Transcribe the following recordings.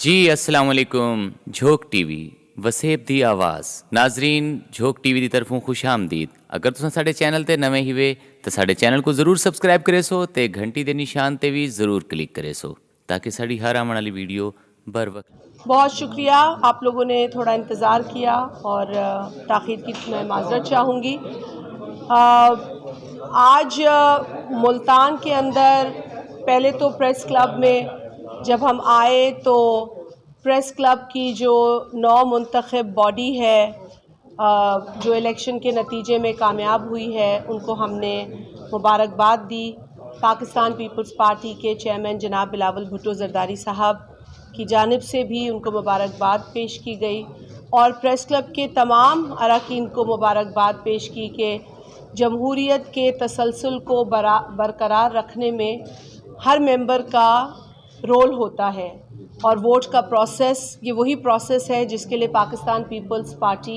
जी अस्सलाम वालेकुम। झोंक टीवी वसेब दी आवाज़ नाजरीन झोंक टीवी की तरफों खुश आमदीद। अगर तुम साढ़े चैनल ते नवे ही वे तो साढ़े चैनल को ज़रूर सब्सक्राइब करे सो ते घंटी दे निशान ते भी ज़रूर क्लिक करे सो ताकि साड़ी हर आने वाली वीडियो बर वक्त। बहुत शुक्रिया, आप लोगों ने थोड़ा इंतज़ार किया और ताख़ीर की मैं माज़रत चाहूँगी। आज मुल्तान के अंदर पहले तो प्रेस क्लब में जब हम आए तो प्रेस क्लब की जो नौ मुंतखब बॉडी है जो इलेक्शन के नतीजे में कामयाब हुई है उनको हमने मुबारकबाद दी। पाकिस्तान पीपल्स पार्टी के चेयरमैन जनाब बिलावल भुट्टो ज़रदारी साहब की जानिब से भी उनको मुबारकबाद पेश की गई और प्रेस क्लब के तमाम अरकान को मुबारकबाद पेश की कि जमहूरियत के तसलसल को बरकरार रखने में हर मेंबर का रोल होता है और वोट का प्रोसेस ये वही प्रोसेस है जिसके लिए पाकिस्तान पीपल्स पार्टी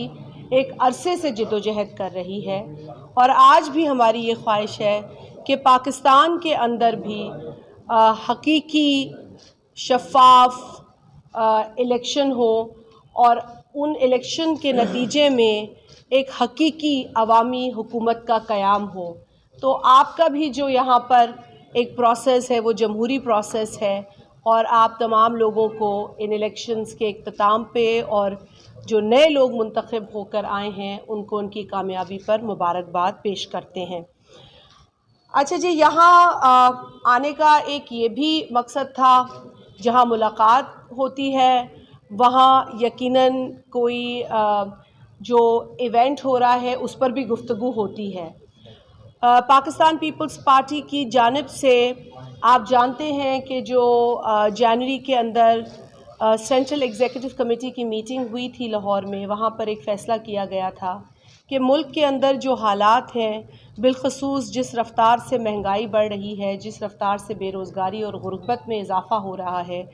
एक अरसे से जद्दोजहद कर रही है। और आज भी हमारी ये ख्वाहिश है कि पाकिस्तान के अंदर भी हकीकी शफ़ाफ इलेक्शन हो और उन इलेक्शन के नतीजे में एक हकीकी अवामी हुकूमत का क़याम हो। तो आपका भी जो यहाँ पर एक प्रोसेस है वो जमहूरी प्रोसेस है और आप तमाम लोगों को इन इलेक्शंस के इख्तिताम पे और जो नए लोग मुंतखब होकर आए हैं उनको उनकी कामयाबी पर मुबारकबाद पेश करते हैं। अच्छा जी, यहाँ आने का एक ये भी मकसद था, जहाँ मुलाकात होती है वहाँ यकीनन कोई जो इवेंट हो रहा है उस पर भी गुफ्तगू होती है। पाकिस्तान पीपल्स पार्टी की जानिब से आप जानते हैं कि जो जनवरी के अंदर सेंट्रल एग्जीक्यूटिव कमेटी की मीटिंग हुई थी लाहौर में, वहाँ पर एक फ़ैसला किया गया था कि मुल्क के अंदर जो हालात हैं, बिलखसूस जिस रफ़्तार से महंगाई बढ़ रही है, जिस रफ़्तार से बेरोज़गारी और गुर्बत में इजाफ़ा हो रहा है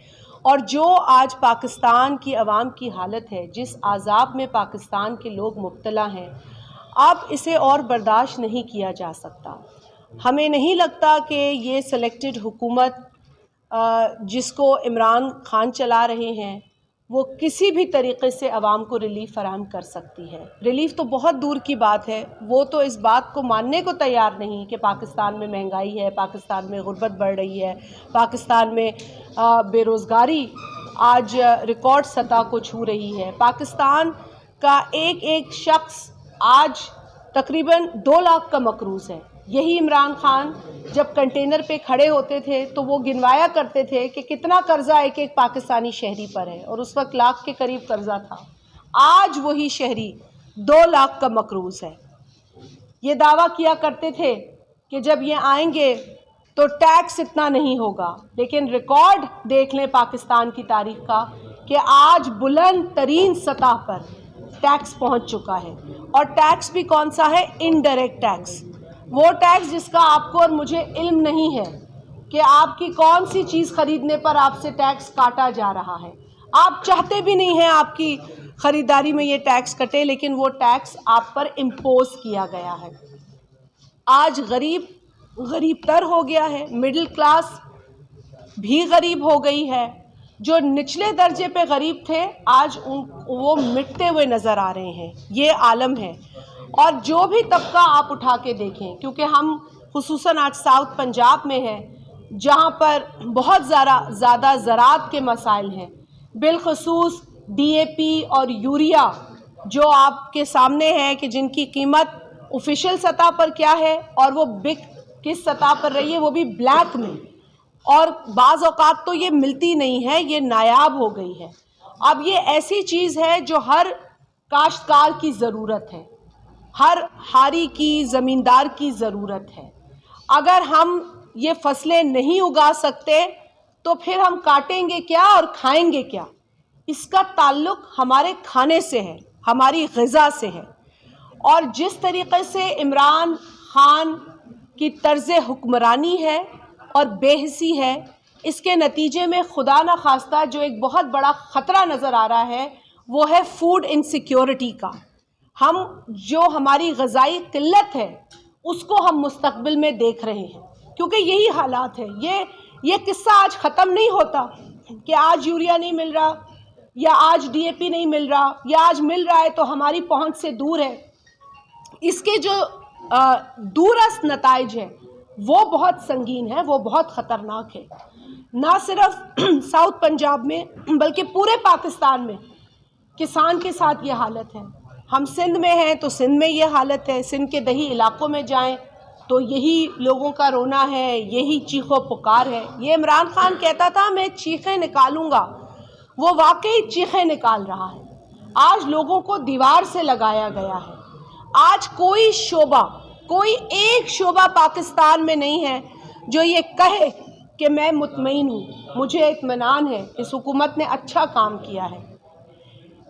और जो आज पाकिस्तान की आवाम की हालत है, जिस आज़ाब में पाकिस्तान के लोग मुब्तला हैं, अब इसे और बर्दाश्त नहीं किया जा सकता। हमें नहीं लगता कि ये सेलेक्टेड हुकूमत जिसको इमरान खान चला रहे हैं वो किसी भी तरीक़े से आवाम को रिलीफ़ फ़राहम कर सकती है। रिलीफ़ तो बहुत दूर की बात है, वो तो इस बात को मानने को तैयार नहीं कि पाकिस्तान में महंगाई है, पाकिस्तान में गुर्बत बढ़ रही है, पाकिस्तान में बेरोज़गारी आज रिकॉर्ड सतह को छू रही है। पाकिस्तान का एक एक शख्स आज तकरीबन 2 लाख का मकरूज़ है। यही इमरान खान जब कंटेनर पे खड़े होते थे तो वो गिनवाया करते थे कि कितना कर्ज़ा एक एक पाकिस्तानी शहरी पर है और उस वक्त लाख के करीब कर्ज़ा था। आज वही शहरी 2 लाख का मकरूज़ है। ये दावा किया करते थे कि जब ये आएंगे तो टैक्स इतना नहीं होगा, लेकिन रिकॉर्ड देख लें पाकिस्तान की तारीख़ का कि आज बुलंद तरीन सतह पर टैक्स पहुंच चुका है। और टैक्स भी कौन सा है? इनडायरेक्ट टैक्स, वो टैक्स जिसका आपको और मुझे इल्म नहीं है कि आपकी कौन सी चीज़ ख़रीदने पर आपसे टैक्स काटा जा रहा है। आप चाहते भी नहीं हैं आपकी ख़रीदारी में ये टैक्स कटे, लेकिन वो टैक्स आप पर इम्पोज किया गया है। आज गरीब तर हो गया है, मिडिल क्लास भी गरीब हो गई है। जो निचले दर्जे पे गरीब थे आज वो मिटते हुए नज़र आ रहे हैं। ये आलम है। और जो भी तबका आप उठा के देखें, क्योंकि हम खुसूसन आज साउथ पंजाब में हैं जहाँ पर बहुत ज़्यादा ज़राअत के मसाइल हैं, बिलखसूस DAP और यूरिया जो आपके सामने है कि जिनकी कीमत ऑफिशियल सतह पर क्या है और वो बिक किस सतह पर रही है, वो भी ब्लैक में, और बाज़ औक़ात तो ये मिलती नहीं है, ये नायाब हो गई है। अब ये ऐसी चीज़ है जो हर काश्तकार की ज़रूरत है, हर हारी की ज़मींदार की ज़रूरत है। अगर हम ये फसलें नहीं उगा सकते तो फिर हम काटेंगे क्या और खाएंगे क्या? इसका ताल्लुक़ हमारे खाने से है, हमारी ग़िज़ा से है। और जिस तरीक़े से इमरान खान की तर्ज़ हुक्मरानी है और बेहिसी है, इसके नतीजे में खुदा न खास्ता जो एक बहुत बड़ा ख़तरा नज़र आ रहा है वो है फूड इनसिक्योरिटी का। हम जो हमारी ग़िज़ाई किल्लत है उसको हम मुस्तक़बिल में देख रहे हैं, क्योंकि यही हालात है। ये किस्सा आज ख़त्म नहीं होता। कि आज यूरिया नहीं मिल रहा या आज डीएपी नहीं मिल रहा या आज मिल रहा है तो हमारी पहुंच से दूर है, इसके जो दूरस्थ नताइज हैं वो बहुत संगीन है, वो बहुत ख़तरनाक है। ना सिर्फ साउथ पंजाब में बल्कि पूरे पाकिस्तान में किसान के साथ ये हालत है। हम सिंध में हैं तो सिंध में ये हालत है, सिंध के दही इलाकों में जाएं तो यही लोगों का रोना है, यही चीखो पुकार है। ये इमरान खान कहता था मैं चीखें निकालूंगा, वो वाकई चीखें निकाल रहा है। आज लोगों को दीवार से लगाया गया है। आज कोई शोबा, कोई एक शोबा पाकिस्तान में नहीं है जो ये कहे कि मैं मुतमईन हूँ, मुझे इत्मीनान है, इस हुकूमत ने अच्छा काम किया है।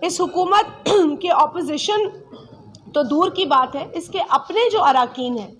इस हुकूमत के ऑपोजिशन तो दूर की बात है, इसके अपने जो अराकीन हैं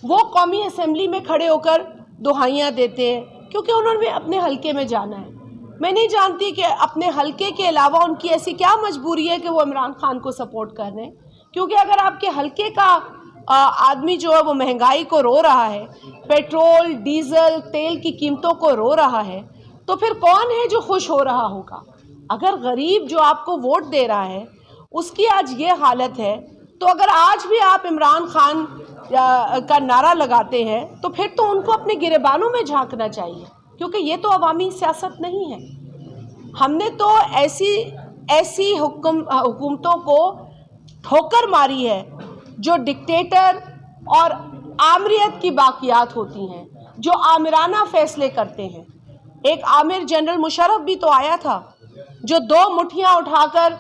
वो कौमी असेंबली में खड़े होकर दुहाइयाँ देते हैं क्योंकि उन्होंने अपने हलके में जाना है। मैं नहीं जानती कि अपने हलके के अलावा उनकी ऐसी क्या मजबूरी है कि वो इमरान खान को सपोर्ट कर रहे हैं, क्योंकि अगर आपके हलके का आदमी जो है वो महंगाई को रो रहा है, पेट्रोल डीजल तेल की कीमतों को रो रहा है, तो फिर कौन है जो खुश हो रहा होगा? अगर गरीब जो आपको वोट दे रहा है उसकी आज ये हालत है, तो अगर आज भी आप इमरान खान का नारा लगाते हैं तो फिर तो उनको अपने गिरेबानों में झांकना चाहिए, क्योंकि ये तो अवामी सियासत नहीं है। हमने तो ऐसी हुकूमतों को ठोकर मारी है जो डिक्टेटर और आमरियत की बाकियात होती हैं, जो आमिराना फैसले करते हैं। एक आमिर जनरल मुशर्रफ भी तो आया था जो 2 मुट्ठियां उठाकर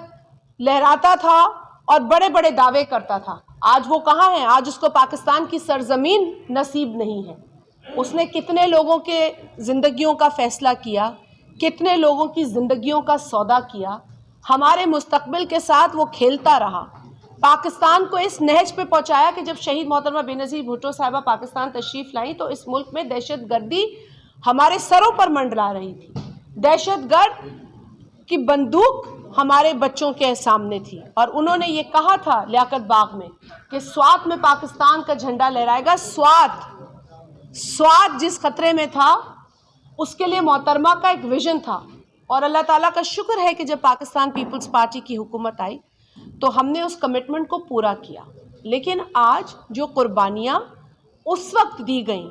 लहराता था और बड़े बड़े दावे करता था। आज वो कहाँ है? आज उसको पाकिस्तान की सरजमीन नसीब नहीं है। उसने कितने लोगों के ज़िंदगियों का फ़ैसला किया, कितने लोगों की ज़िंदगियों का सौदा किया, हमारे मुस्तकबिल के साथ वो खेलता रहा। पाकिस्तान को इस नहज पे पहुंचाया कि जब शहीद मोहतरमा बेनज़ीर भुट्टो साहिबा पाकिस्तान तशरीफ़ लाई तो इस मुल्क में दहशतगर्दी हमारे सरों पर मंडरा रही थी। दहशतगर्द की बंदूक हमारे बच्चों के सामने थी और उन्होंने ये कहा था लियाकत बाग में कि स्वात में पाकिस्तान का झंडा लहराएगा। स्वात जिस खतरे में था उसके लिए मोहतरमा का एक विजन था और अल्लाह ताला का शुक्र है कि जब पाकिस्तान पीपल्स पार्टी की हुकूमत आई तो हमने उस कमिटमेंट को पूरा किया। लेकिन आज जो कुर्बानियाँ उस वक्त दी गई,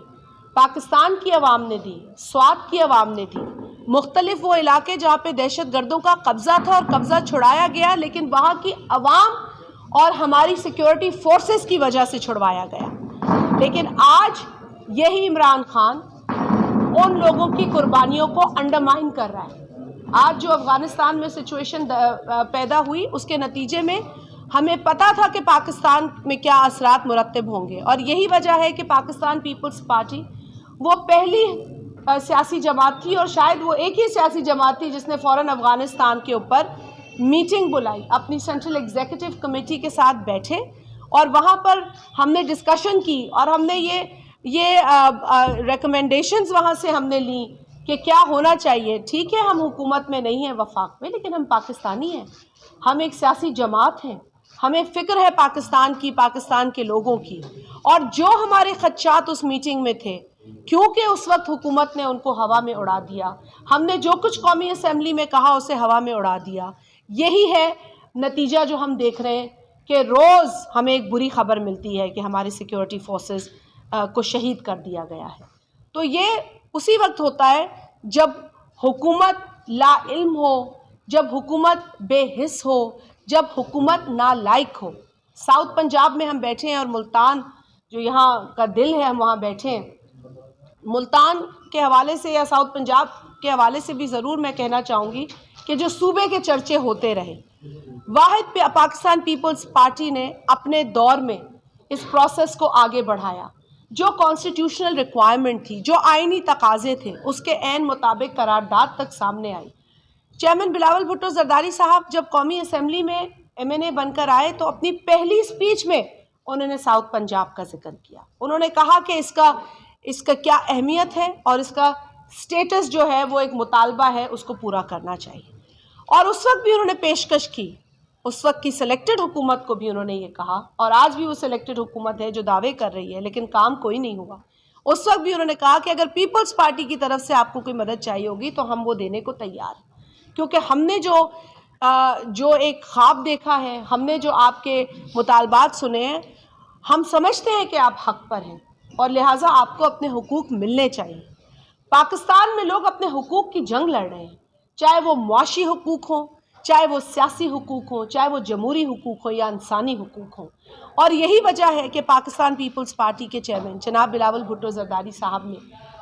पाकिस्तान की आवाम ने दी, स्वात की आवाम ने दी, मुख्तलिफ वो इलाके जहाँ पे दहशत गर्दों का कब्ज़ा था और कब्ज़ा छुड़ाया गया, लेकिन वहाँ की आवाम और हमारी सिक्योरिटी फोर्सेस की वजह से छुड़वाया गया। लेकिन आज यही इमरान खान उन लोगों की कुर्बानियों को अंडरमाइन कर रहा है। आज जो अफ़गानिस्तान में सिचुएशन पैदा हुई उसके नतीजे में हमें पता था कि पाकिस्तान में क्या असरात मुरत्तब होंगे और यही वजह है कि पाकिस्तान पीपल्स पार्टी वो पहली सियासी जमात थी और शायद वो एक ही सियासी जमात थी जिसने फ़ौरन अफ़गानिस्तान के ऊपर मीटिंग बुलाई, अपनी सेंट्रल एग्जीक्यूटिव कमेटी के साथ बैठे और वहाँ पर हमने डिस्कशन की और हमने ये रिकमेंडेशंस वहाँ से हमने ली कि क्या होना चाहिए। ठीक है, हम हुकूमत में नहीं हैं वफाक में, लेकिन हम पाकिस्तानी हैं, हम एक सियासी जमात हैं, हमें फ़िक्र है पाकिस्तान की, पाकिस्तान के लोगों की। और जो हमारे खदशात उस मीटिंग में थे, क्योंकि उस वक्त हुकूमत ने उनको हवा में उड़ा दिया, हमने जो कुछ कौमी असेंबली में कहा उसे हवा में उड़ा दिया। यही है नतीजा जो हम देख रहे हैं कि रोज़ हमें एक बुरी खबर मिलती है कि हमारे सिक्योरिटी फोर्सेस को शहीद कर दिया गया है। तो ये उसी वक्त होता है जब हुकूमत लाइल्म हो, जब हुकूमत बेहिस हो, जब हुकूमत नालायक हो। साउथ पंजाब में हम बैठे हैं और मुल्तान जो यहाँ का दिल है, हम वहाँ बैठे हैं। मुल्तान के हवाले से या साउथ पंजाब के हवाले से भी ज़रूर मैं कहना चाहूँगी कि जो सूबे के चर्चे होते रहे, वाहिद पे पाकिस्तान पीपल्स पार्टी ने अपने दौर में इस प्रोसेस को आगे बढ़ाया। जो कॉन्स्टिट्यूशनल रिक्वायरमेंट थी, जो आइनी तकाजे थे, उसके ऐन मुताबिक करारदाद तक सामने आई। चेयरमैन बिलावल भुट्टो जरदारी साहब जब कौमी असेंबली में MNA बनकर आए तो अपनी पहली स्पीच में उन्होंने साउथ पंजाब का जिक्र किया। उन्होंने कहा कि इसका क्या अहमियत है और इसका स्टेटस जो है वो एक मुतालबा है, उसको पूरा करना चाहिए। और उस वक्त भी उन्होंने पेशकश की, उस वक्त की सिलेक्टेड हुकूमत को भी उन्होंने ये कहा और आज भी वो सिलेक्टेड हुकूमत है जो दावे कर रही है, लेकिन काम कोई नहीं हुआ। उस वक्त भी उन्होंने कहा कि अगर पीपल्स पार्टी की तरफ से आपको कोई मदद चाहिए होगी तो हम वो देने को तैयार हैं, क्योंकि हमने जो एक ख्वाब देखा है, हमने जो आपके मुतालबात सुने हैं, हम समझते हैं कि आप हक पर हैं और लिहाजा आपको अपने हुकूक मिलने चाहिए। पाकिस्तान में लोग अपने हुकूक की जंग लड़ रहे हैं, चाहे वो मुआशी हुकूक हों, चाहे वो सियासी हुकूक हों, चाहे वो जमहूरी हुकूक हो या इंसानी हुकूक हों। और यही वजह है कि पाकिस्तान पीपल्स पार्टी के चेयरमैन जनाब बिलावल भुट्टो जरदारी साहब ने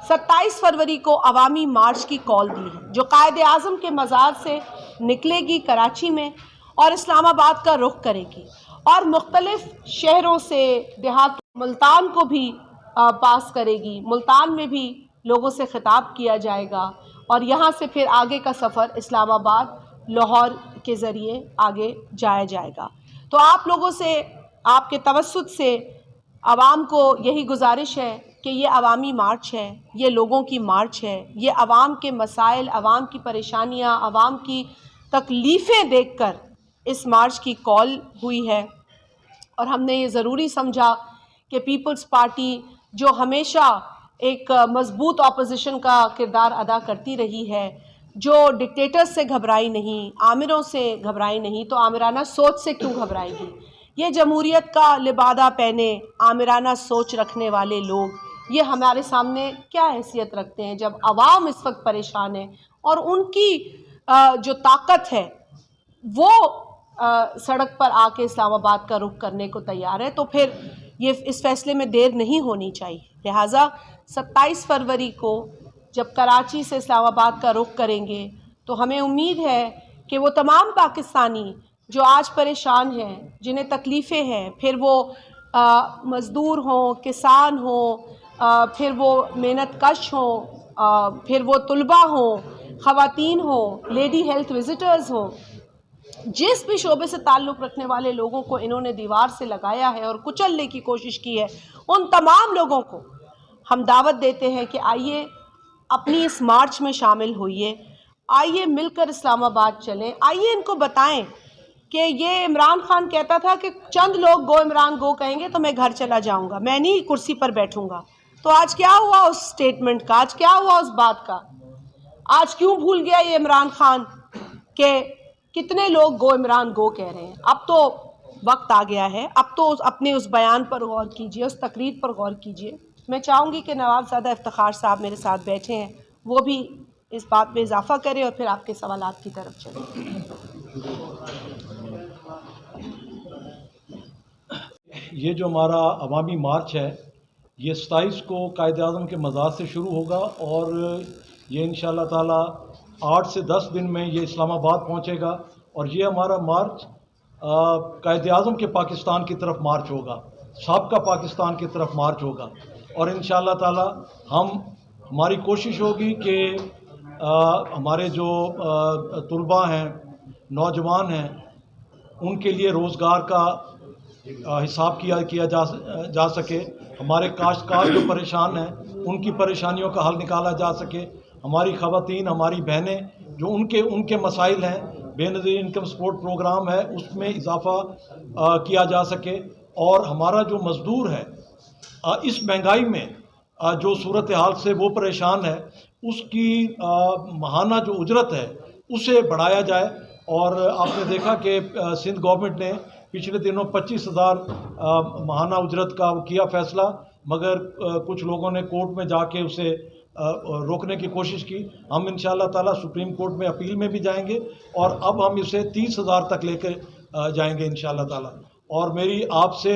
27 फरवरी को अवामी मार्च की कॉल दी है, जो कायदे आज़म के मज़ार से निकलेगी कराची में और इस्लामाबाद का रुख करेगी और मुख्तलिफ शहरों से देहात मुल्तान को भी पास करेगी। मुल्तान में भी लोगों से खिताब किया जाएगा और यहाँ से फिर आगे का सफ़र इस्लामाबाद, लाहौर के ज़रिए आगे जाया जाएगा। तो आप लोगों से, आपके तवस्सुत से आवाम को यही गुजारिश है कि ये अवामी मार्च है, ये लोगों की मार्च है, ये आवाम के मसाइल, आवाम की परेशानियाँ, आवाम की तकलीफ़ें देखकर इस मार्च की कॉल हुई है। और हमने ये ज़रूरी समझा कि पीपल्स पार्टी जो हमेशा एक मजबूत ऑपोजिशन का किरदार अदा करती रही है, जो डिक्टेटर्स से घबराई नहीं, आमिरों से घबराई नहीं, तो आमिराना सोच से क्यों घबराएगी। ये जमहूरियत का लिबादा पहने आमिराना सोच रखने वाले लोग ये हमारे सामने क्या हैसियत रखते हैं जब आवाम इस वक्त परेशान है और उनकी जो ताकत है वो सड़क पर आके इस्लामाबाद का रुख करने को तैयार है। तो फिर ये इस फैसले में देर नहीं होनी चाहिए। लिहाजा 27 फरवरी को जब कराची से इस्लामाबाद का रुख करेंगे तो हमें उम्मीद है कि वो तमाम पाकिस्तानी जो आज परेशान हैं, जिन्हें तकलीफ़ें हैं, फिर वो मज़दूर हों, किसान हों, फिर वो मेहनत कश हों, फिर वो तुलबा हों, ख़वातीन हों, लेडी हेल्थ विज़िटर्स हों, जिस भी शोबे से ताल्लुक़ रखने वाले लोगों को इन्होंने दीवार से लगाया है और कुचलने की कोशिश की है, उन तमाम लोगों को हम दावत देते हैं कि आइए अपनी इस मार्च में शामिल होइए, आइए मिलकर इस्लामाबाद चलें, आइए इनको बताएं कि ये इमरान खान कहता था कि चंद लोग गो इमरान गो कहेंगे तो मैं घर चला जाऊंगा, मैं नहीं कुर्सी पर बैठूंगा। तो आज क्या हुआ उस स्टेटमेंट का, आज क्या हुआ उस बात का? आज क्यों भूल गया ये इमरान खान कि कितने लोग गो इमरान गो कह रहे हैं? अब तो वक्त आ गया है, अब तो अपने उस बयान पर गौर कीजिए, उस तकरीर पर गौर कीजिए। मैं चाहूँगी कि नवाबज़ादा इफ्तिखार साहब मेरे साथ बैठे हैं, वो भी इस बात में इजाफ़ा करें और फिर आपके सवालात की तरफ चलें। ये जो हमारा अवामी मार्च है ये 27 को कायद-ए-आज़म के मज़ार से शुरू होगा और ये इंशाअल्लाह ताला 8 से 10 दिन में ये इस्लामाबाद पहुंचेगा और ये हमारा मार्च कायद-ए-आज़म के पाकिस्तान की तरफ मार्च होगा, साबका पाकिस्तान की तरफ मार्च होगा। और इंशाअल्लाह ताला हमारी कोशिश होगी कि हमारे जो तुलबा हैं, नौजवान हैं, उनके लिए रोज़गार का हिसाब किया जा सके, हमारे काश्तकार जो परेशान हैं उनकी परेशानियों का हल निकाला जा सके, हमारी ख़वातीन, हमारी बहनें जो उनके मसाइल हैं, बेनज़ीर इनकम सपोर्ट प्रोग्राम है उसमें इजाफ़ा किया जा सके। और हमारा जो मज़दूर है इस महंगाई में जो सूरत हाल से वो परेशान है, उसकी माहाना जो उजरत है उसे बढ़ाया जाए। और आपने देखा कि सिंध गवर्नमेंट ने पिछले दिनों 25,000 माहाना उजरत का किया फ़ैसला, मगर कुछ लोगों ने कोर्ट में जाके उसे रोकने की कोशिश की। हम इंशाअल्लाह ताला सुप्रीम कोर्ट में अपील में भी जाएंगे और अब हम इसे 30,000 तक लेकर जाएंगे इंशाअल्लाह ताला। और मेरी आपसे,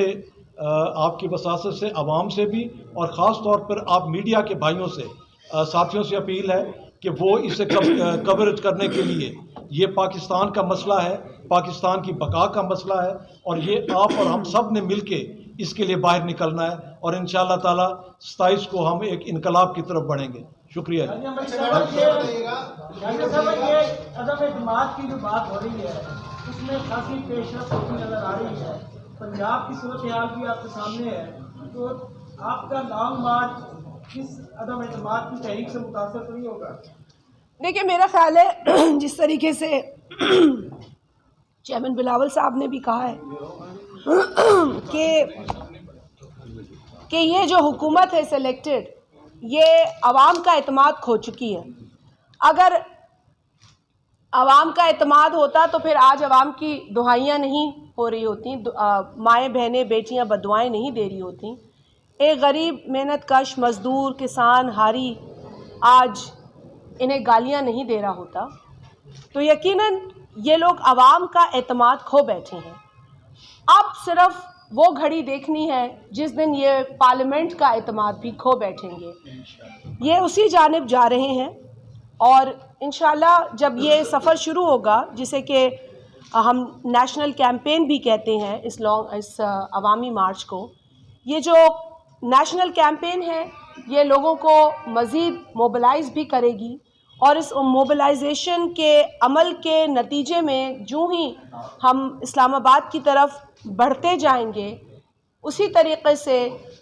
आपकी वसासत से, आवाम से भी और ख़ास तौर पर आप मीडिया के भाइयों से, साथियों से अपील है कि वो इसे कवरेज करने के लिए, ये पाकिस्तान का मसला है, पाकिस्तान की बका का मसला है और ये आप और हम सब ने मिल के इसके लिए बाहर निकलना है और इंशाअल्लाह ताला 27 को हम एक इनकलाब की तरफ बढ़ेंगे। शुक्रिया। ये दिमाग की जो बात हो रही है उसमें खासी पेशरफ होती नजर आ रही है। पंजाब की सूरत हाल भी आपके सामने है, तो आपका लॉन्ग मार्च किस अदम एतमाद की तहरीक से मुतासर तो नहीं होगा? देखिए, मेरा ख्याल है जिस तरीके से चेयरमैन बिलावल साहब ने भी कहा है कि ये जो हुकूमत है सिलेक्टेड, ये आवाम का एतमाद खो चुकी है। अगर आवाम का एतमाद होता तो फिर आज आवाम की दुहाइयाँ नहीं हो रही होती, माएँ बहनें बेटियाँ बदुआएँ नहीं दे रही होती। एक गरीब मेहनत कश मज़दूर किसान हारी आज इन्हें गालियाँ नहीं दे रहा होता। तो यकीनन ये लोग आवाम का एतमाद खो बैठे हैं। अब सिर्फ वो घड़ी देखनी है जिस दिन ये पार्लियामेंट का एतमाद भी खो बैठेंगे। ये उसी जानिब जा रहे हैं और इंशाल्लाह जब ये सफ़र शुरू होगा, जिसे कि हम नेशनल कैंपेन भी कहते हैं इस अवामी मार्च को, ये जो नेशनल कैंपेन है ये लोगों को मज़ीद मोबिलाइज़ भी करेगी और इस मोबिलाइजेशन के अमल के नतीजे में जो ही हम इस्लामाबाद की तरफ बढ़ते जाएंगे, उसी तरीक़े से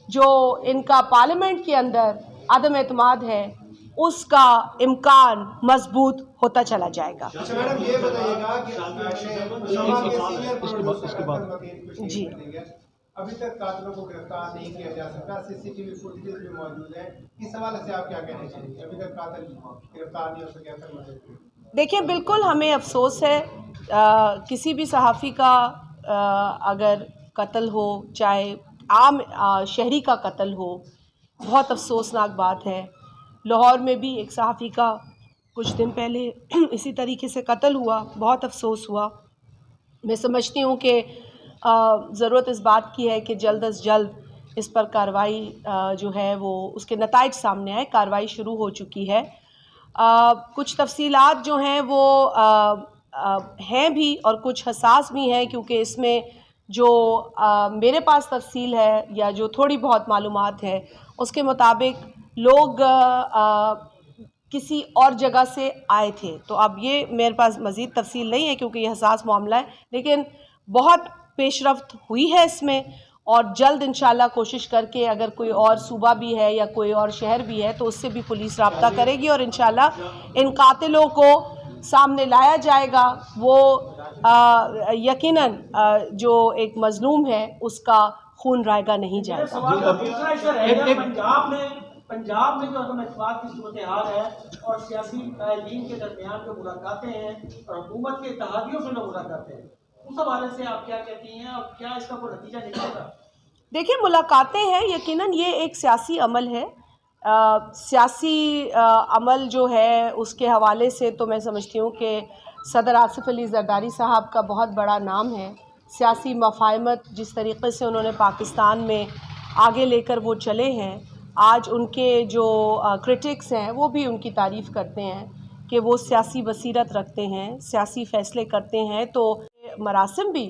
जो इनका पार्लियामेंट के अंदर अदम एतमाद है उसका इम्कान मजबूत होता चला जाएगा। अच्छा मैडम, ये बताइएगा कि इसके बाद जी, अभी तक कातिलों को गिरफ्तार नहीं किया जा सका, सीसीटीवी फुटेज भी मौजूद है, इस हवाले से आप क्या कहना चाहेंगे? अभी तक कातिल गिरफ्तार नहीं हो सके। देखिए, बिल्कुल हमें अफसोस है किसी भी सहाफ़ी का अगर कत्ल हो, चाहे आम शहरी का कत्ल हो, बहुत अफसोसनाक बात है। लाहौर में भी एक सहाफ़ी का कुछ दिन पहले इसी तरीके से कत्ल हुआ, बहुत अफसोस हुआ। मैं समझती हूँ कि ज़रूरत इस बात की है कि जल्द अज़ जल्द इस पर कार्रवाई जो है वो उसके नताइज सामने आए। कार्रवाई शुरू हो चुकी है। कुछ तफसीलात जो हैं वो हैं भी और कुछ हसास भी हैं, क्योंकि इसमें जो मेरे पास तफसील है या जो थोड़ी बहुत मालूमात है उसके मुताबिक लोग किसी और जगह से आए थे। तो अब ये मेरे पास मज़ीद तफसील नहीं है क्योंकि ये हसास मामला है, लेकिन बहुत पेशरफ्त हुई है इसमें और जल्द इंशाल्लाह कोशिश करके अगर कोई और सूबा भी है या कोई और शहर भी है तो उससे भी पुलिस रब्ता करेगी और इंशाल्लाह इन कातिलों को सामने लाया जाएगा। वो यकीनन जो एक मजलूम है उसका खून रायगा नहीं जाएगा। पंजाब में जो अदम इत्तेफाक की सूरत हाल है और सियासी कायदीन के दरमियान जो मुलाकातें हैं और हुकूमत के इत्तेहादियों से जो मुलाकातें हैं, उस हवाले से आप क्या कहती हैं और क्या इसका कोई नतीजा निकलेगा? देखिए, मुलाकातें हैं, यकीनन ये एक सियासी अमल है। सियासी अमल जो है उसके हवाले से तो मैं समझती हूँ कि सदर आसिफ अली ज़रदारी साहब का बहुत बड़ा नाम है। सियासी मफ़ाहमत जिस तरीक़े से उन्होंने पाकिस्तान में आगे लेकर वो चले हैं, आज उनके जो क्रिटिक्स हैं वो भी उनकी तारीफ़ करते हैं कि वो सियासी बसीरत रखते हैं, सियासी फ़ैसले करते हैं। तो मरासिम भी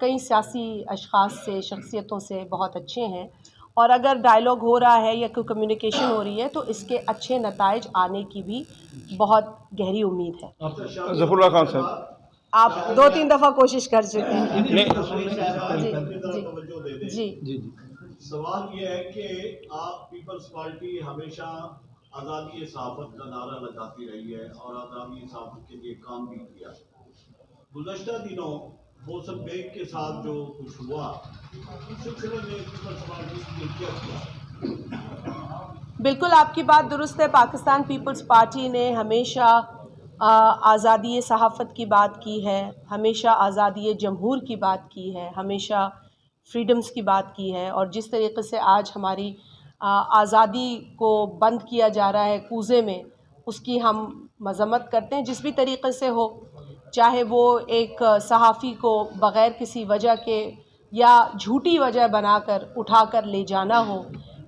कई सियासी अशख़ास से, शख्सियतों से बहुत अच्छे हैं और अगर डायलॉग हो रहा है या कोई कम्युनिकेशन हो रही है तो इसके अच्छे नताइज आने की भी बहुत गहरी उम्मीद है। ज़फ़रुल्लाह खान साहब, आप 2-3 दफ़ा कोशिश कर चुके हैं। जी जी, सवाल ये है कि आप पीपल्स पार्टी हमेशा आज़ादी सहाफ़त का नारा लगाती रही है और आज़ादी सहाफ़त के लिए काम भी किया। गुज़श्ता दिनों मौसम बेग के साथ जो कुछ हुआ, इस सिलसिले में पीपल्स पार्टी ने क्या किया? बिल्कुल आपकी बात दुरुस्त है। पाकिस्तान पीपल्स पार्टी ने हमेशा आज़ादी सहाफ़त की बात की है, हमेशा आज़ादी जमहूर की बात की है, हमेशा फ्रीडम्स की बात की है। और जिस तरीक़े से आज हमारी आज़ादी को बंद किया जा रहा है कूज़े में, उसकी हम मज़म्मत करते हैं। जिस भी तरीक़े से हो, चाहे वो एक सहाफ़ी को बग़ैर किसी वजह के या झूठी वजह बनाकर उठाकर ले जाना हो,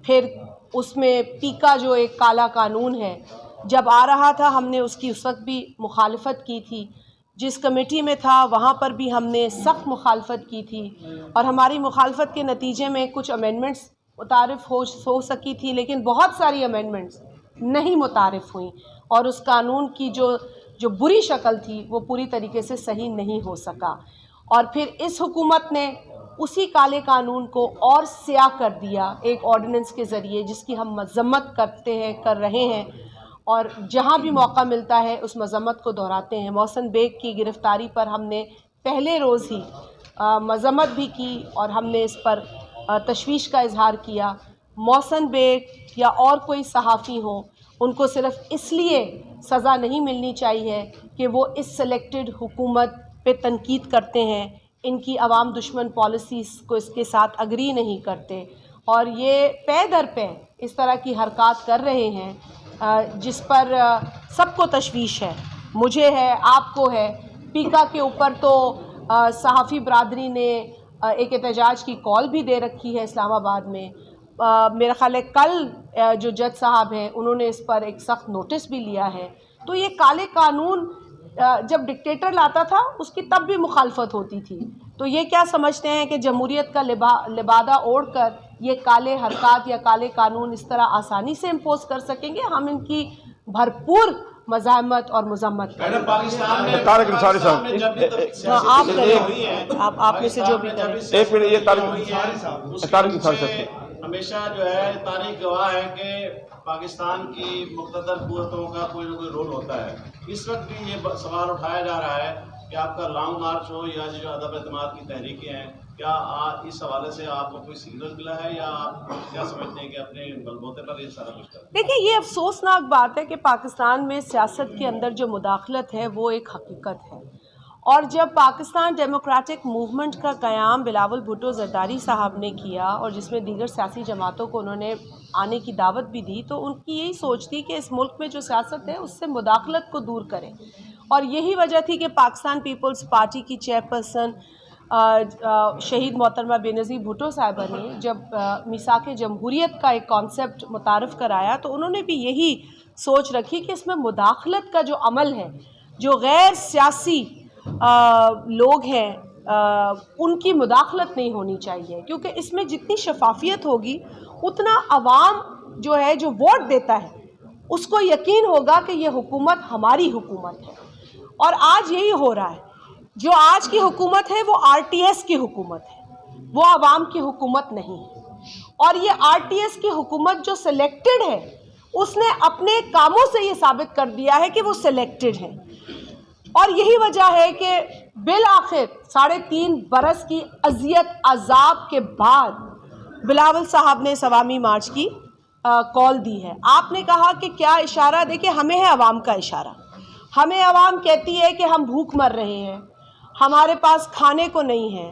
फिर उसमें पीका जो एक काला कानून है जब आ रहा था हमने उसकी उस वक्त भी मुखालफत की थी। जिस कमेटी में था वहाँ पर भी हमने सख्त मुखालफत की थी और हमारी मुखालफत के नतीजे में कुछ अमेंडमेंट्स मुतारिफ़ हो सकी थी, लेकिन बहुत सारी अमेंडमेंट्स नहीं मुतारिफ़ हुई और उस कानून की जो बुरी शक्ल थी वो पूरी तरीके से सही नहीं हो सका। और फिर इस हुकूमत ने उसी काले कानून को और स्याह कर दिया एक ऑर्डिनेंस के ज़रिए, जिसकी हम मज़म्मत कर रहे हैं और जहाँ भी मौका मिलता है उस मज़म्मत को दोहराते हैं। मोहसिन बेग की गिरफ़्तारी पर हमने पहले रोज़ ही मज़म्मत भी की और हमने इस पर तशवीश का इजहार किया। मौसन बेग या और कोई सहाफ़ी हो, उनको सिर्फ़ इसलिए सज़ा नहीं मिलनी चाहिए कि वो इस सेलेक्टेड हुकूमत पे तनकीद करते हैं, इनकी आवाम दुश्मन पॉलिसीज़ को इसके साथ अग्री नहीं करते और ये पे दर पे इस तरह की हरकत कर रहे हैं जिस पर सबको तशवीश है, मुझे है, आपको है। पीका के ऊपर तो सहाफ़ी बरादरी ने एक एहतजाज की कॉल भी दे रखी है इस्लामाबाद में। मेरा ख़्याल है कल जो जज साहब हैं उन्होंने इस पर एक सख्त नोटिस भी लिया है। तो ये काले कानून जब डिक्टेटर लाता था उसकी तब भी मुखालफत होती थी, तो ये क्या समझते हैं कि जमहूरियत का लिबादा ओढ़ कर ये काले हरकत या काले कानून इस तरह आसानी से इम्पोज कर सकेंगे? हम इनकी भरपूर मज़ाहमत और मज़म्मत करें। तारिक अंसारी साहब, आप में से जो भी करें। एक मिनट, ये तारिक अंसारी साहब हमेशा जो है तारीख गवाह है कि पाकिस्तान की मुक़्तदर क़ुव्वतों का कोई ना कोई रोल होता है। इस वक्त भी ये सवाल उठाया जा रहा है कि आपका लॉन्ग मार्च हो या जो अदब एतमाद की तहरीकें हैं, क्या इस हवाले से आपको कोई सिग्नल मिला है या आप क्या समझते हैं कि अपने बलबूते पर ये सारा कुछ कर? देखिए, ये अफसोसनाक बात है कि पाकिस्तान में सियासत के अंदर जो मुदाखलत है वो एक हकीकत है, और जब पाकिस्तान डेमोक्रेटिक मूवमेंट का क़याम बिलावल भुट्टो ज़रदारी साहब ने किया और जिसमें दीगर सियासी जमातों को उन्होंने आने की दावत भी दी, तो उनकी यही सोच थी कि इस मुल्क में जो सियासत है उससे मुदाखलत को दूर करें। और यही वजह थी कि पाकिस्तान पीपल्स पार्टी की चेयरपर्सन शहीद मोहतरमा बेनज़ीर भुट्टो साहिबा ने जब मिसाक जमहूरियत का एक कॉन्सेप्ट मुतारफ़ कराया तो उन्होंने भी यही सोच रखी कि इसमें मुदाखलत का जो अमल है, जो गैर सियासी लोग हैं उनकी मुदाखलत नहीं होनी चाहिए, क्योंकि इसमें जितनी शफाफियत होगी उतना अवाम जो है, जो वोट देता है, उसको यकीन होगा कि ये हुकूमत हमारी हुकूमत है। और आज यही हो रहा है। जो आज की हुकूमत है वो आरटीएस की हुकूमत है, वो आवाम की हुकूमत नहीं है। और ये आरटीएस की हुकूमत जो सिलेक्टेड है उसने अपने कामों से ये साबित कर दिया है कि वो सिलेक्टेड है। और यही वजह है कि बिल आखिर 3.5 बरस की अजियत अजाब के बाद बिलावल साहब ने अवामी मार्च की कॉल दी है। आपने कहा कि क्या इशारा, देखिए हमें है आवाम का इशारा। हमें आवाम कहती है कि हम भूख मर रहे हैं, हमारे पास खाने को नहीं है,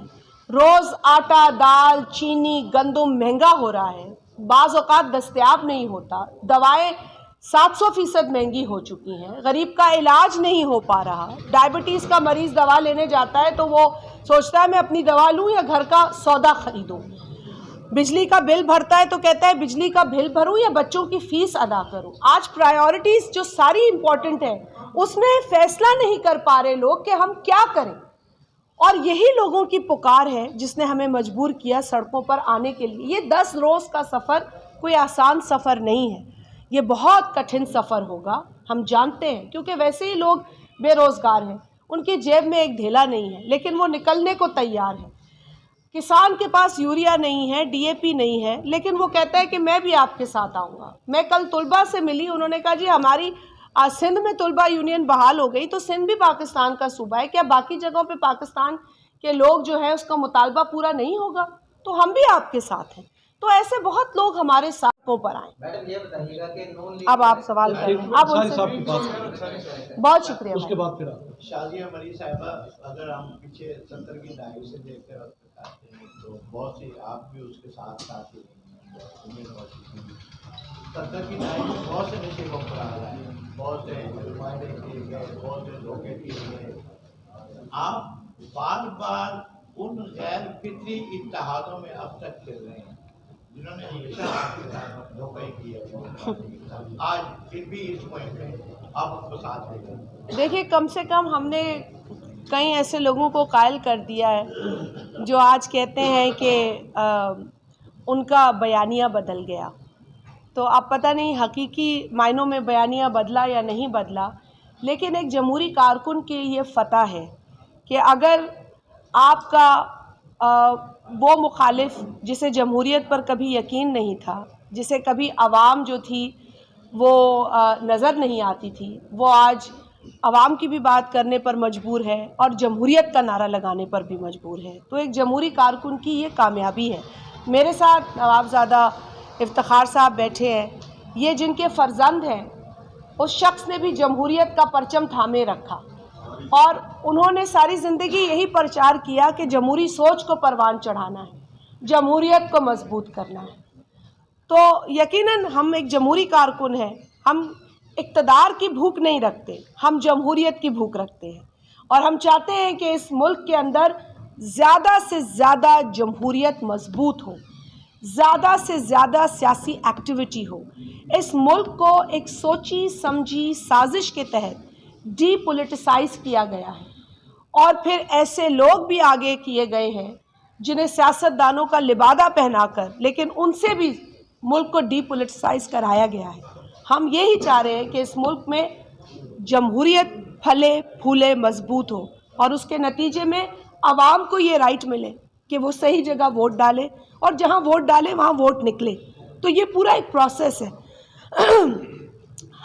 रोज़ आटा दाल चीनी गंदम महंगा हो रहा है, बाज़ औक़ात दस्तयाब नहीं होता, दवाएं 700% महंगी हो चुकी हैं, गरीब का इलाज नहीं हो पा रहा। डायबिटीज़ का मरीज़ दवा लेने जाता है तो वो सोचता है मैं अपनी दवा लूँ या घर का सौदा ख़रीदूँ। बिजली का बिल भरता है तो कहता है बिजली का बिल भरूँ या बच्चों की फ़ीस अदा करूँ। आज प्रायोरिटीज़ जो सारी इम्पॉर्टेंट है उसमें फ़ैसला नहीं कर पा रहे लोग कि हम क्या करें। और यही लोगों की पुकार है जिसने हमें मजबूर किया सड़कों पर आने के लिए। ये 10 रोज़ का सफ़र कोई आसान सफ़र नहीं है, ये बहुत कठिन सफ़र होगा, हम जानते हैं, क्योंकि वैसे ही लोग बेरोज़गार हैं, उनकी जेब में एक ढेला नहीं है, लेकिन वो निकलने को तैयार है। किसान के पास यूरिया नहीं है, डीएपी नहीं है, लेकिन वो कहता है कि मैं भी आपके साथ आऊँगा। मैं कल तुलबा से मिली, उन्होंने कहा जी हमारी सिंध में तुलबा यूनियन बहाल हो गई, तो सिंध भी पाकिस्तान का सूबा है, क्या बाकी जगहों पे पाकिस्तान के लोग जो है उसका मुतालबा पूरा नहीं होगा? तो हम भी आपके साथ हैं। तो ऐसे बहुत लोग हमारे साथों पर आए। मैडम ये बताइएगा कि नॉन अब आप सवाल करें, आप बहुत शुक्रिया। उसके बाद फिर आप शाजिया मरी साहिबा, अगर हम पीछे 70 की दहाई से देखकर बताते हैं तो बहुत सी आप भी उसके साथ साथ 70 की दहाई में बहुत से नशे को फरार है, बहुत से जुर्माने किए गए, बहुत से धोखे किए गए। आप बार बार उन गैर फितरी इत्तेहादों में अब तक खेल रहे हैं जिन्होंने हमेशा आपके साथ धोखे किए, आज फिर भी इस पॉइंट में आप उनको साथ ले गए। देखिए, कम से कम हमने कई ऐसे लोगों को कायल कर दिया है जो आज कहते हैं कि उनका बयानिया बदल गया। तो अब पता नहीं हकीकी मायनों में बयानिया बदला या नहीं बदला, लेकिन एक जमहूरी कारकुन की ये फ़तह है कि अगर आपका वो मुखालिफ जिसे जमहूरियत पर कभी यकीन नहीं था, जिसे कभी आवाम जो थी वो नज़र नहीं आती थी, वो आज आवाम की भी बात करने पर मजबूर है और जमहूरियत का नारा लगाने पर भी मजबूर है। तो एक जमहूरी कारकुन की ये कामयाबी है। मेरे साथ नवाबज़ादा इफ्तिखार साहब बैठे हैं, ये जिनके फर्जंद हैं, उस शख्स ने भी जमहूरियत का परचम थामे रखा और उन्होंने सारी ज़िंदगी यही प्रचार किया कि जमहूरी सोच को परवान चढ़ाना है, जमहूरियत को मजबूत करना है। तो यकीनन हम एक जमहूरी कारकुन हैं, हम इक़्तिदार की भूख नहीं रखते, हम जमहूरियत की भूख रखते हैं और हम चाहते हैं कि इस मुल्क के अंदर ज़्यादा से ज़्यादा जमहूरियत मजबूत हो, ज़्यादा से ज़्यादा सियासी एक्टिविटी हो। इस मुल्क को एक सोची समझी साजिश के तहत डीपोलिटिसाइज किया गया है और फिर ऐसे लोग भी आगे किए गए हैं जिन्हें सियासतदानों का लिबादा पहनाकर, लेकिन उनसे भी मुल्क को डीपोलिटिसाइज कराया गया है। हम यही चाह रहे हैं कि इस मुल्क में जमहूरियत फले फूले मजबूत हो और उसके नतीजे में आवाम को ये राइट मिले कि वो सही जगह वोट डाले और जहाँ वोट डाले वहाँ वोट निकले। तो ये पूरा एक प्रोसेस है।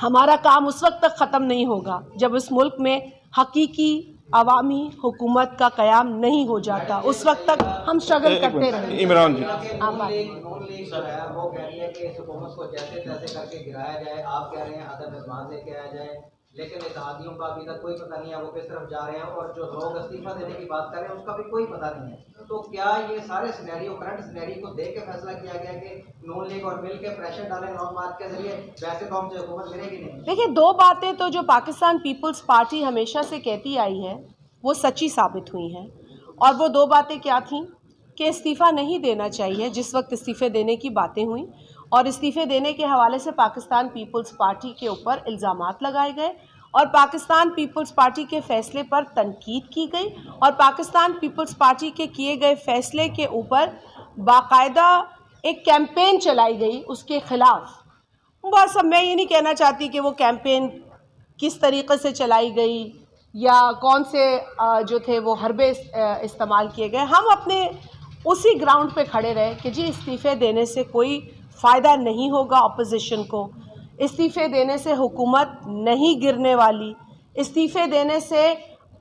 हमारा काम उस वक्त तक ख़त्म नहीं होगा जब इस मुल्क में हकीकी अवामी हुकूमत का क़याम नहीं हो जाता, उस वक्त तक हम स्ट्रगल करते रहेंगे। इमरान जी, नून लीग जो है वो कह रही है कि इस हुकूमत को जैसे तैसे करके गिराया जाए। आप कह रहे हैं अदम एतमाद लेके आया जाए, लेकिन इत्तेहादियों का अभी तक कोई पता नहीं है वो किस तरफ जा रहे हैं और जो लोग इस्तीफा देने की बात कर रहे हैं उसका भी कोई पता नहीं है। तो क्या ये सारे सिनेरियो, करंट सिनेरियो को देख के फैसला किया गया कि नून लीग और मिल के प्रेशर डालें लॉन्ग मार्च के जरिए, वैसे तो हमसे हुकूमत मिलेगी नहीं? देखिए, दो बातें तो जो पाकिस्तान पीपल्स पार्टी हमेशा से कहती आई है वो सच्ची साबित हुई हैं और वो दो बातें क्या थीं कि इस्तीफ़ा नहीं देना चाहिए जिस वक्त इस्तीफ़े देने की बातें हुई और इस्तीफ़े देने के हवाले से पाकिस्तान पीपल्स पार्टी के ऊपर इल्ज़ामात लगाए गए और पाकिस्तान पीपल्स पार्टी के फ़ैसले पर तनकीद की गई और पाकिस्तान पीपल्स पार्टी के किए गए फ़ैसले के ऊपर बाकायदा एक कैंपेन चलाई गई उसके ख़िलाफ़। बस अब मैं ये नहीं कहना चाहती कि वो कैंपेन किस तरीक़े से चलाई गई या कौन से जो थे वो हरबे इस्तेमाल किए गए। हम अपने उसी ग्राउंड पे खड़े रहे कि जी इस्तीफ़े देने से कोई फ़ायदा नहीं होगा अपोजिशन को, इस्तीफ़े देने से हुकूमत नहीं गिरने वाली, इस्तीफ़े देने से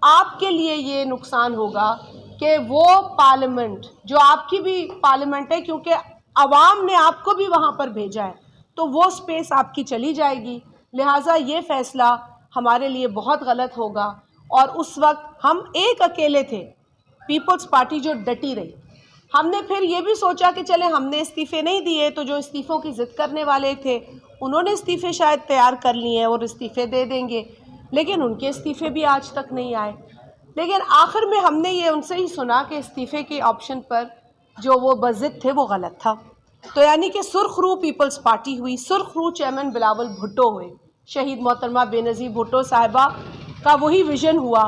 आपके लिए ये नुकसान होगा कि वो पार्लियामेंट जो आपकी भी पार्लियामेंट है, क्योंकि आवाम ने आपको भी वहाँ पर भेजा है, तो वो स्पेस आपकी चली जाएगी। लिहाजा ये फ़ैसला हमारे लिए बहुत गलत होगा और उस वक्त हम एक अकेले थे, पीपल्स पार्टी जो डटी रही। हमने फिर ये भी सोचा कि चले हमने इस्तीफ़े नहीं दिए तो जो इस्तीफ़ों की ज़िद करने वाले थे उन्होंने इस्तीफ़े शायद तैयार कर लिए हैं और इस्तीफ़े दे देंगे, लेकिन उनके इस्तीफ़े भी आज तक नहीं आए। लेकिन आखिर में हमने ये उनसे ही सुना कि इस्तीफ़े के ऑप्शन पर जो वो बज़िद थे वो गलत था। तो यानी कि सुर्खरू पीपल्स पार्टी हुई, सुर्खरू चेयरमैन बिलावल भुट्टो हुए, शहीद मोहतरमा बेनज़ीर भुट्टो साहिबा का वही विज़न हुआ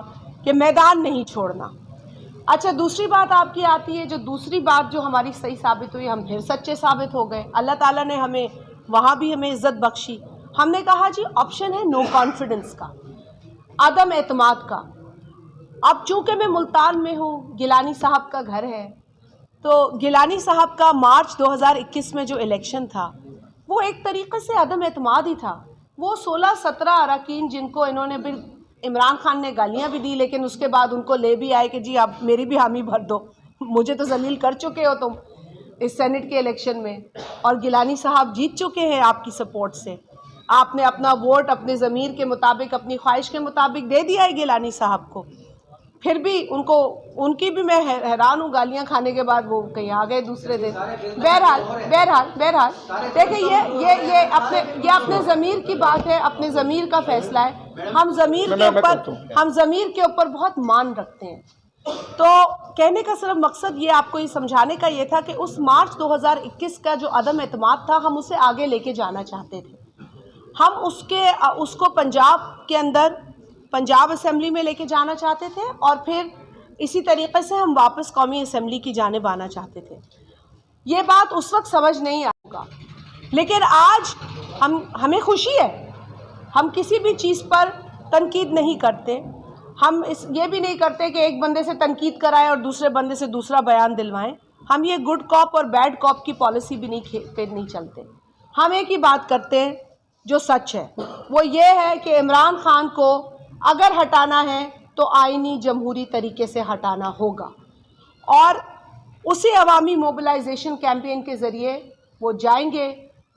कि मैदान नहीं छोड़ना। अच्छा, दूसरी बात आपकी आती है, जो दूसरी बात जो हमारी सही साबित हुई, हम फिर सच्चे साबित हो गए। अल्लाह ताला ने हमें वहाँ भी हमें इज़्ज़त बख्शी। हमने कहा जी ऑप्शन है नो कॉन्फिडेंस का, आदम एतमाद का। अब चूँकि मैं मुल्तान में हूँ, गिलानी साहब का घर है, तो गिलानी साहब का मार्च 2021 में जो इलेक्शन था वो एक तरीक़े से आदम एतमाद ही था। वो 16-17 अरकान जिनको इन्होंने भी, इमरान खान ने गालियाँ भी दी, लेकिन उसके बाद उनको ले भी आए कि जी आप मेरी भी हामी भर दो, मुझे तो जलील कर चुके हो तुम इस सेनेट के इलेक्शन में और गिलानी साहब जीत चुके हैं आपकी सपोर्ट से। आपने अपना वोट अपने ज़मीर के मुताबिक, अपनी ख्वाहिश के मुताबिक दे दिया है गिलानी साहब को। फिर भी उनको, उनकी भी मैं हैरान हूँ, गालियाँ खाने के बाद वो कहीं आ गए दूसरे दिन। बहरहाल देखिए ये अपने ज़मीर की बात है, अपने ज़मीर का फ़ैसला है। हम ज़मीर के ऊपर बहुत मान रखते हैं। तो कहने का सिर्फ मकसद ये, आपको ये समझाने का ये था कि उस मार्च 2021 का जो अदम एतमाद था, हम उसे आगे लेके जाना चाहते थे। हम उसको पंजाब के अंदर, पंजाब असम्बली में लेके जाना चाहते थे और फिर इसी तरीक़े से हम वापस कौमी असम्बली की जानिब आना चाहते थे। ये बात उस वक्त समझ नहीं आएगा, लेकिन आज हमें खुशी है। हम किसी भी चीज़ पर तनकीद नहीं करते। हम ये भी नहीं करते कि एक बंदे से तनकीद कराएं और दूसरे बंदे से दूसरा बयान दिलवाएं। हम ये गुड कॉप और बैड कॉप की पॉलिसी भी नहीं चलते। हम एक ही बात करते हैं जो सच है, वो ये है कि इमरान खान को अगर हटाना है तो आईनी जमहूरी तरीके से हटाना होगा और उसी अवामी मोबिलाइजेशन कैंपेन के ज़रिए वो जाएंगे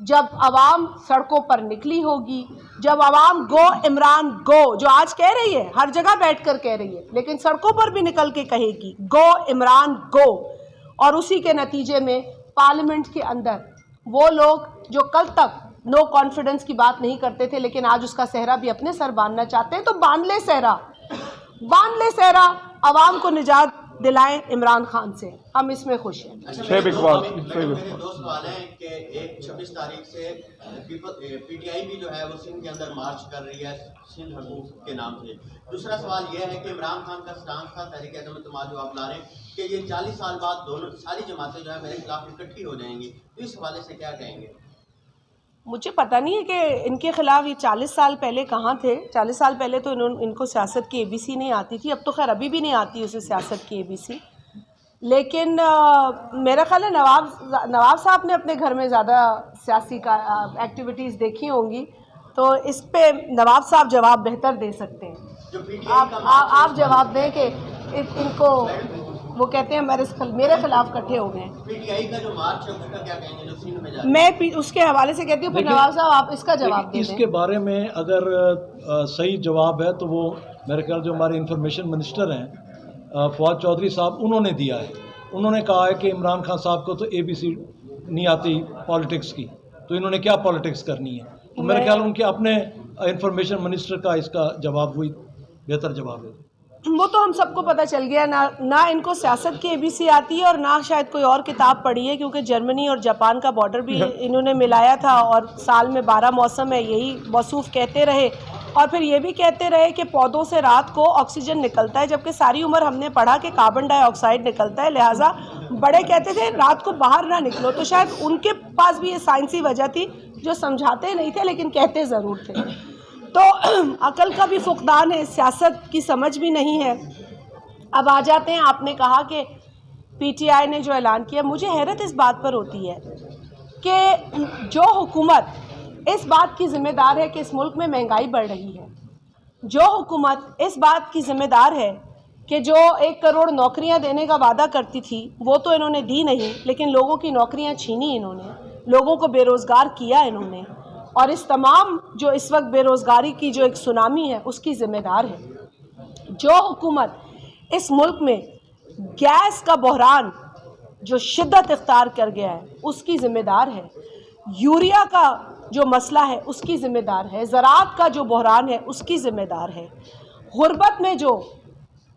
जब आवाम सड़कों पर निकली होगी, जब आवाम गो इमरान गो, जो आज कह रही है, हर जगह बैठकर कह रही है, लेकिन सड़कों पर भी निकल के कहेगी गो इमरान गो। और उसी के नतीजे में पार्लियामेंट के अंदर वो लोग जो कल तक नो कॉन्फिडेंस की बात नहीं करते थे, लेकिन आज उसका सेहरा भी अपने सर बांधना चाहते हैं, तो बांध ले सेहरा, आवाम को निजात दिलाएं इमरान खान से, हम इसमें खुश हैं। शेख इकबाल, मेरे दो सवाल हैं कि एक 26 तारीख से पीटीआई भी जो है वो सिंध के अंदर मार्च कर रही है सिंध हकूक के नाम से। दूसरा सवाल यह है कि इमरान खान का स्टांस था तहरीक अदम एतमाद जो आप ला रहे हैं कि ये 40 साल बाद दोनों सारी जमातें जो है मेरे खिलाफ इकट्ठी हो जाएंगी, तो इस हवाले से क्या कहेंगे? मुझे पता नहीं है कि इनके ख़िलाफ़ ये 40 साल पहले कहाँ थे। 40 साल पहले तो इनको सियासत की ABC नहीं आती थी, अब तो खैर अभी भी नहीं आती उसे सियासत की ABC। लेकिन मेरा ख्याल है नवाब साहब ने अपने घर में ज़्यादा सियासी का एक्टिविटीज़ देखी होंगी, तो इस पे नवाब साहब जवाब बेहतर दे सकते हैं। आप जवाब दें कि इनको वो कहते हैं मेरे खिलाफ इकट्ठे हो गए। पीटीआई का जो मार्च है उसका क्या कहेंगे जो सिंध में जा मैं उसके हवाले से कहती हूँ, फिर नवाब साहब आप इसका जवाब दें। इसके बारे में अगर सही जवाब है तो वो मेरे ख्याल जो हमारे इंफॉर्मेशन मिनिस्टर हैं फवाद चौधरी साहब, उन्होंने दिया है। उन्होंने कहा है कि इमरान खान साहब को तो ABC नहीं आती पॉलिटिक्स की, तो इन्होंने क्या पॉलिटिक्स करनी है। तो मेरे ख्याल उनके अपने इंफॉर्मेशन मिनिस्टर का इसका जवाब वही बेहतर जवाब है। वो तो हम सबको पता चल गया, ना इनको सियासत की ABC आती है और ना शायद कोई और किताब पढ़ी है, क्योंकि जर्मनी और जापान का बॉर्डर भी इन्होंने मिलाया था और साल में 12 मौसम है, यही मौसूफ कहते रहे। और फिर ये भी कहते रहे कि पौधों से रात को ऑक्सीजन निकलता है, जबकि सारी उम्र हमने पढ़ा कि कार्बन डाइऑक्साइड निकलता है, लिहाजा बड़े कहते थे रात को बाहर ना निकलो। तो शायद उनके पास भी ये साइंसी वजह थी जो समझाते नहीं थे लेकिन कहते ज़रूर थे। तो अकल का भी फुकदान है, सियासत की समझ भी नहीं है। अब आ जाते हैं, आपने कहा कि PTI ने जो ऐलान किया, मुझे हैरत इस बात पर होती है कि जो हुकूमत इस बात की ज़िम्मेदार है कि इस मुल्क में महंगाई बढ़ रही है, जो हुकूमत इस बात की ज़िम्मेदार है कि जो 1 करोड़ नौकरियां देने का वादा करती थी वो तो इन्होंने दी नहीं, लेकिन लोगों की नौकरियां छीनी इन्होंने, लोगों को बेरोज़गार किया इन्होंने, और इस तमाम जो इस वक्त बेरोज़गारी की जो एक सुनामी है उसकी ज़िम्मेदार है। जो हुकूमत इस मुल्क में गैस का बहरान जो शिद्दत इख्तियार कर गया है उसकी ज़िम्मेदार है, यूरिया का जो मसला है उसकी ज़िम्मेदार है, ज़राअत का जो बहरान है उसकी ज़िम्मेदार है, गुर्बत में जो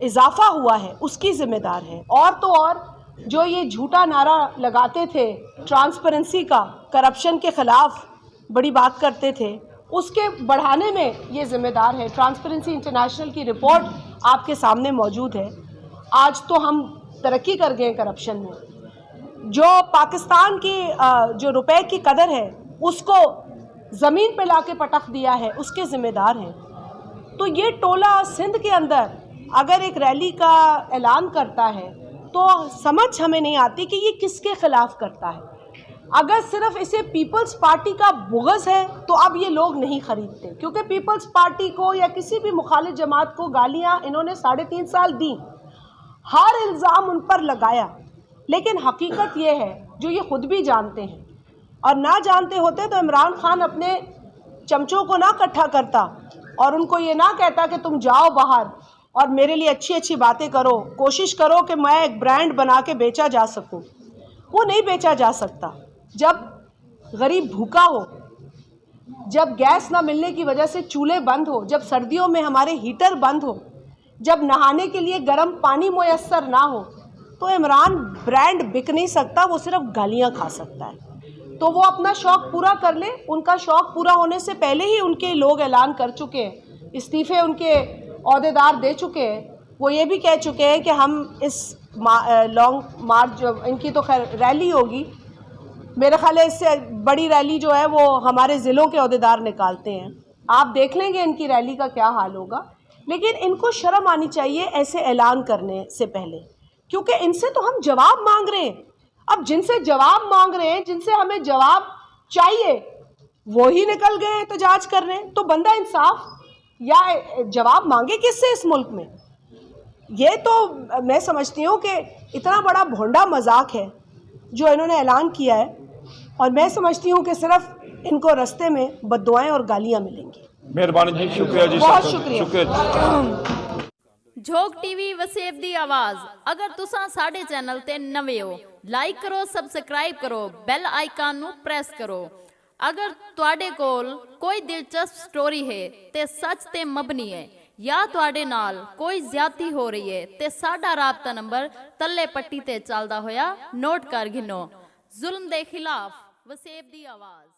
इजाफ़ा हुआ है उसकी ज़िम्मेदार है, और तो और जो ये झूठा नारा लगाते थे ट्रांसपेरेंसी का, करप्शन के ख़िलाफ़ बड़ी बात करते थे, उसके बढ़ाने में ये ज़िम्मेदार है। ट्रांसपेरेंसी इंटरनेशनल की रिपोर्ट आपके सामने मौजूद है। आज तो हम तरक्की कर गए करप्शन में। जो पाकिस्तान की जो रुपए की कदर है उसको ज़मीन पे लाके पटक दिया है, उसके ज़िम्मेदार हैं। तो ये टोला सिंध के अंदर अगर एक रैली का ऐलान करता है तो समझ हमें नहीं आती कि ये किसके ख़िलाफ़ करता है। अगर सिर्फ इसे पीपल्स पार्टी का बुग़्ज़ है तो अब ये लोग नहीं ख़रीदते, क्योंकि पीपल्स पार्टी को या किसी भी मुखालिफ जमात को गालियाँ इन्होंने 3.5 साल दी, हर इल्ज़ाम उन पर लगाया, लेकिन हकीकत ये है जो ये ख़ुद भी जानते हैं, और ना जानते होते तो इमरान खान अपने चमचों को ना इकट्ठा करता और उनको ये ना कहता कि तुम जाओ बाहर और मेरे लिए अच्छी अच्छी बातें करो, कोशिश करो कि मैं एक ब्रांड बना के बेचा जा सकूं। वो नहीं बेचा जा सकता। जब गरीब भूखा हो, जब गैस ना मिलने की वजह से चूल्हे बंद हो, जब सर्दियों में हमारे हीटर बंद हो, जब नहाने के लिए गर्म पानी मुयस्सर ना हो, तो इमरान ब्रांड बिक नहीं सकता, वो सिर्फ गालियाँ खा सकता है। तो वो अपना शौक़ पूरा कर ले। उनका शौक़ पूरा होने से पहले ही उनके लोग ऐलान कर चुके हैं, इस्तीफ़े उनके अहदेदार दे चुके हैं। वो ये भी कह चुके हैं कि हम इस लॉन्ग मार्च जो इनकी तो खैर रैली होगी, मेरे ख्याल है इससे बड़ी रैली जो है वो हमारे ज़िलों के अहदेदार निकालते हैं। आप देख लेंगे इनकी रैली का क्या हाल होगा। लेकिन इनको शर्म आनी चाहिए ऐसे ऐलान करने से पहले, क्योंकि इनसे तो हम जवाब मांग रहे हैं। अब जिनसे जवाब मांग रहे हैं, जिनसे हमें जवाब चाहिए, वो ही निकल गए एहतजाज कर रहे हैं, तो बंदा इंसाफ या जवाब मांगे किससे इस मुल्क में? ये तो मैं समझती हूँ कि इतना बड़ा भोंडा मजाक है जो इन्होंने ऐलान किया है और मैं समझती हूँ कि सिर्फ इनको रास्ते में बद्दुआएं और गालियाँ मिलेंगी। मेहरबानी जी, शुक्रिया जी, बहुत शुक्रिया। झोंक टीवी वसेब दी आवाज़। अगर तुसां साडे चैनल ते नवे हो, लाइक करो, सबसक्राइब करो, बेल आइकन नू प्रेस करो। अगर तुहाडे कोल कोई दिलचस्प स्टोरी है ते सच ते मबनी है या तुहाडे नाल कोई ज्यादती हो रही है ते साडा राबता नंबर तल्ले पट्टी ते चलदा होया नोट कर गिनो। जुल्म दे खिलाफ वसेब दी आवाज़।